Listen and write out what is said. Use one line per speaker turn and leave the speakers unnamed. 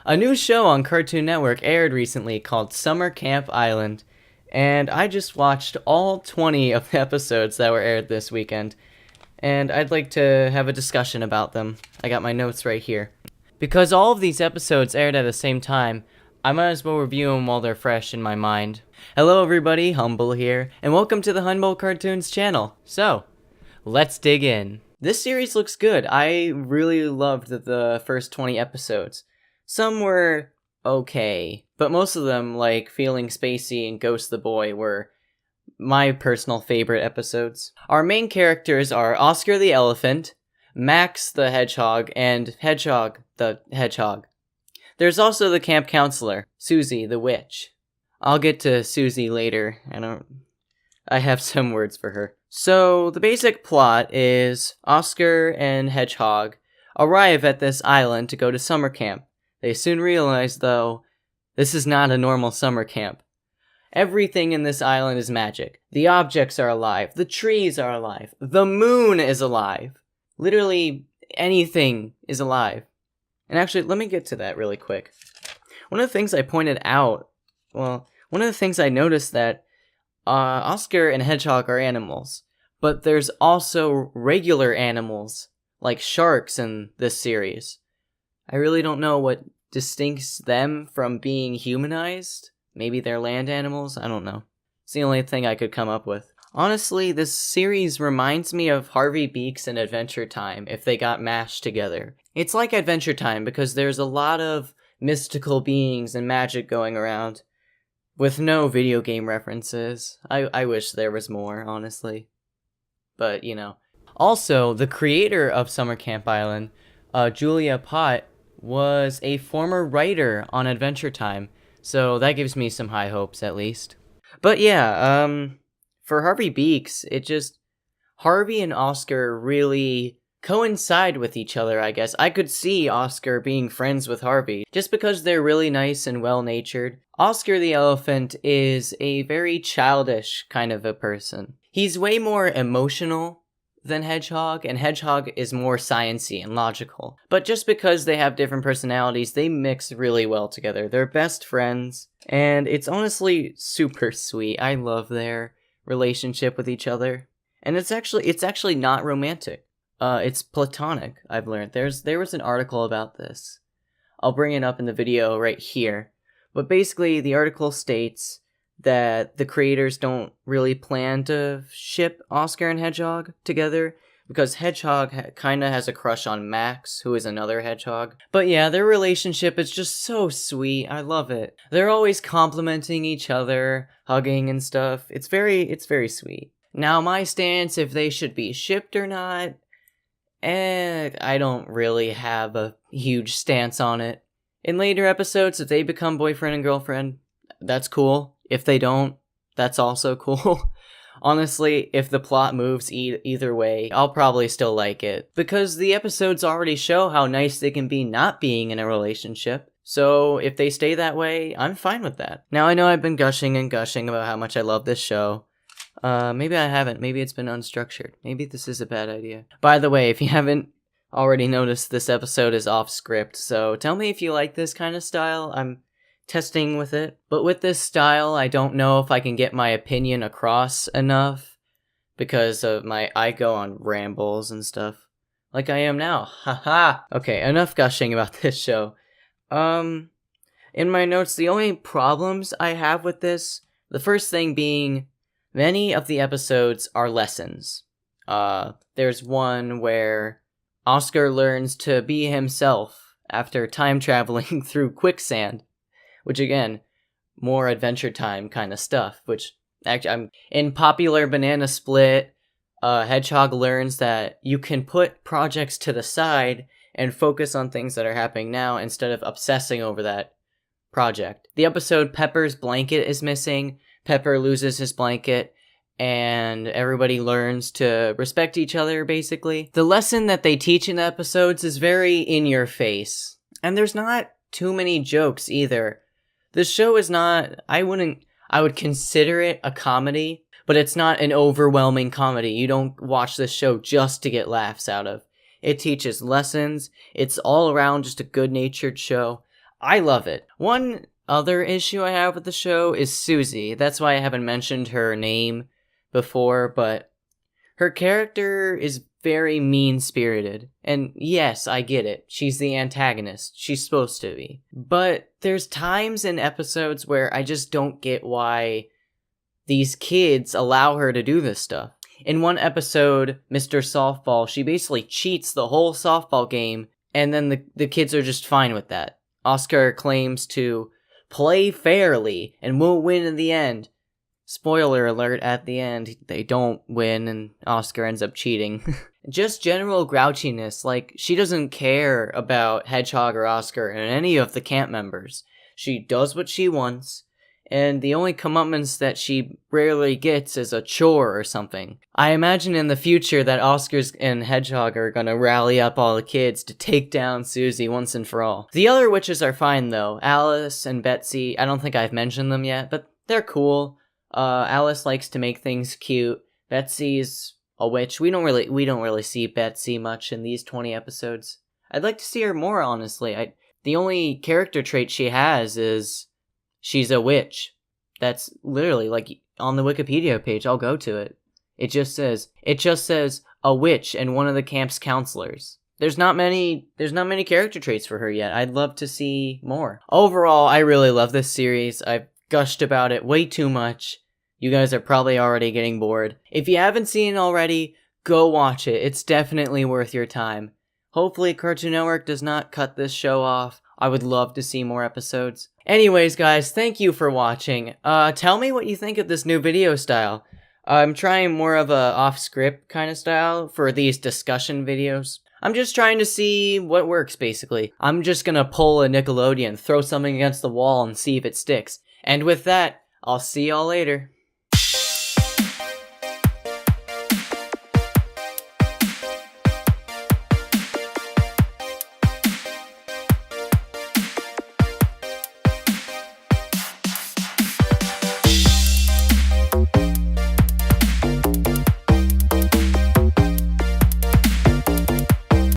A new show on Cartoon Network aired recently called Summer Camp Island, and I just watched all 20 of the episodes that were aired this weekend, and I'd like to have a discussion about them. I got my notes right here. Because all of these episodes aired at the same time, I might as well review them while they're fresh in my mind. Hello everybody, Humble here, and welcome to the HumbleCartoons channel. So, let's dig in. This series looks good. I really loved the first 20 episodes. Some were okay, but most of them, like Feeling Spacey and Ghost the Boy, were my personal favorite episodes. Our main characters are Oscar the Elephant, Max the Hedgehog, and Hedgehog the Hedgehog. There's also the camp counselor, Susie the Witch. I'll get to Susie later. I have some words for her. So, the basic plot is Oscar and Hedgehog arrive at this island to go to summer camp. They soon realize, though, this is not a normal summer camp. Everything in this island is magic. The objects are alive. The trees are alive. The moon is alive. Literally anything is alive. And actually, let me get to that really quick. One of the things I noticed that Oscar and Hedgehog are animals, but there's also regular animals, like sharks in this series. I really don't know what distincts them from being humanized. Maybe they're land animals? I don't know. It's the only thing I could come up with. Honestly, this series reminds me of Harvey Beaks and Adventure Time if they got mashed together. It's like Adventure Time because there's a lot of mystical beings and magic going around, with no video game references. I wish there was more, honestly. But, you know. Also, the creator of Summer Camp Island, Julia Pott, was a former writer on Adventure Time, so that gives me some high hopes, at least. But yeah, for Harvey Beaks, Harvey and Oscar really coincide with each other, I guess. I could see Oscar being friends with Harvey, just because they're really nice and well-natured. Oscar the Elephant is a very childish kind of a person. He's way more emotional than Hedgehog, and Hedgehog is more sciencey and logical. But just because they have different personalities, they mix really well together. They're best friends, and it's honestly super sweet. I love their relationship with each other. And it's actually not romantic. It's platonic, I've learned. There was an article about this. I'll bring it up in the video right here. But basically, the article states that the creators don't really plan to ship Oscar and Hedgehog together because Hedgehog kinda has a crush on Max, who is another hedgehog. But yeah, their relationship is just so sweet. I love it. They're always complimenting each other, hugging and stuff. It's very sweet. Now, my stance, if they should be shipped or not, I don't really have a huge stance on it. In later episodes, if they become boyfriend and girlfriend, that's cool. If they don't, that's also cool. Honestly, if the plot moves either way, I'll probably still like it. Because the episodes already show how nice they can be not being in a relationship. So if they stay that way, I'm fine with that. Now, I know I've been gushing and gushing about how much I love this show. Maybe I haven't. Maybe it's been unstructured. Maybe this is a bad idea. By the way, if you haven't already noticed, this episode is off script. So tell me if you like this kind of style. I'm testing with it. But with this style, I don't know if I can get my opinion across enough because I go on rambles and stuff like I am now. Haha. Okay, enough gushing about this show. In my notes, the only problems I have with this, the first thing being many of the episodes are lessons. There's one where Oscar learns to be himself after time traveling through quicksand. Which again, more Adventure Time kind of stuff, which actually, in Popular Banana Split, Hedgehog learns that you can put projects to the side and focus on things that are happening now instead of obsessing over that project. The episode Pepper's blanket is missing, Pepper loses his blanket, and everybody learns to respect each other, basically. The lesson that they teach in the episodes is very in your face, and there's not too many jokes either. This show is not, I would consider it a comedy, but it's not an overwhelming comedy. You don't watch this show just to get laughs out of. It teaches lessons. It's all around just a good-natured show. I love it. One other issue I have with the show is Susie. That's why I haven't mentioned her name before, but her character is very mean-spirited. And yes, I get it. She's the antagonist. She's supposed to be. But there's times in episodes where I just don't get why these kids allow her to do this stuff. In one episode, Mr. Softball, she basically cheats the whole softball game, and then the kids are just fine with that. Oscar claims to play fairly and will win in the end. Spoiler alert, at the end, they don't win and Oscar ends up cheating. Just general grouchiness, like, she doesn't care about Hedgehog or Oscar and any of the camp members. She does what she wants, and the only comeuppance that she rarely gets is a chore or something. I imagine in the future that Oscars and Hedgehog are gonna rally up all the kids to take down Susie once and for all. The other witches are fine though. Alice and Betsy, I don't think I've mentioned them yet, but they're cool. Alice likes to make things cute. Betsy's a witch. We don't really see Betsy much in these 20 episodes. I'd like to see her more, honestly. The only character trait she has is she's a witch. That's literally, like, on the Wikipedia page. I'll go to it. It just says a witch and one of the camp's counselors. There's not many character traits for her yet. I'd love to see more. Overall, I really love this series. I've gushed about it way too much. You guys are probably already getting bored. If you haven't seen it already, go watch it. It's definitely worth your time. Hopefully Cartoon Network does not cut this show off. I would love to see more episodes. Anyways, guys, thank you for watching. Tell me what you think of this new video style. I'm trying more of a off-script kind of style for these discussion videos. I'm just trying to see what works, basically. I'm just gonna pull a Nickelodeon, throw something against the wall, and see if it sticks. And with that, I'll see y'all later.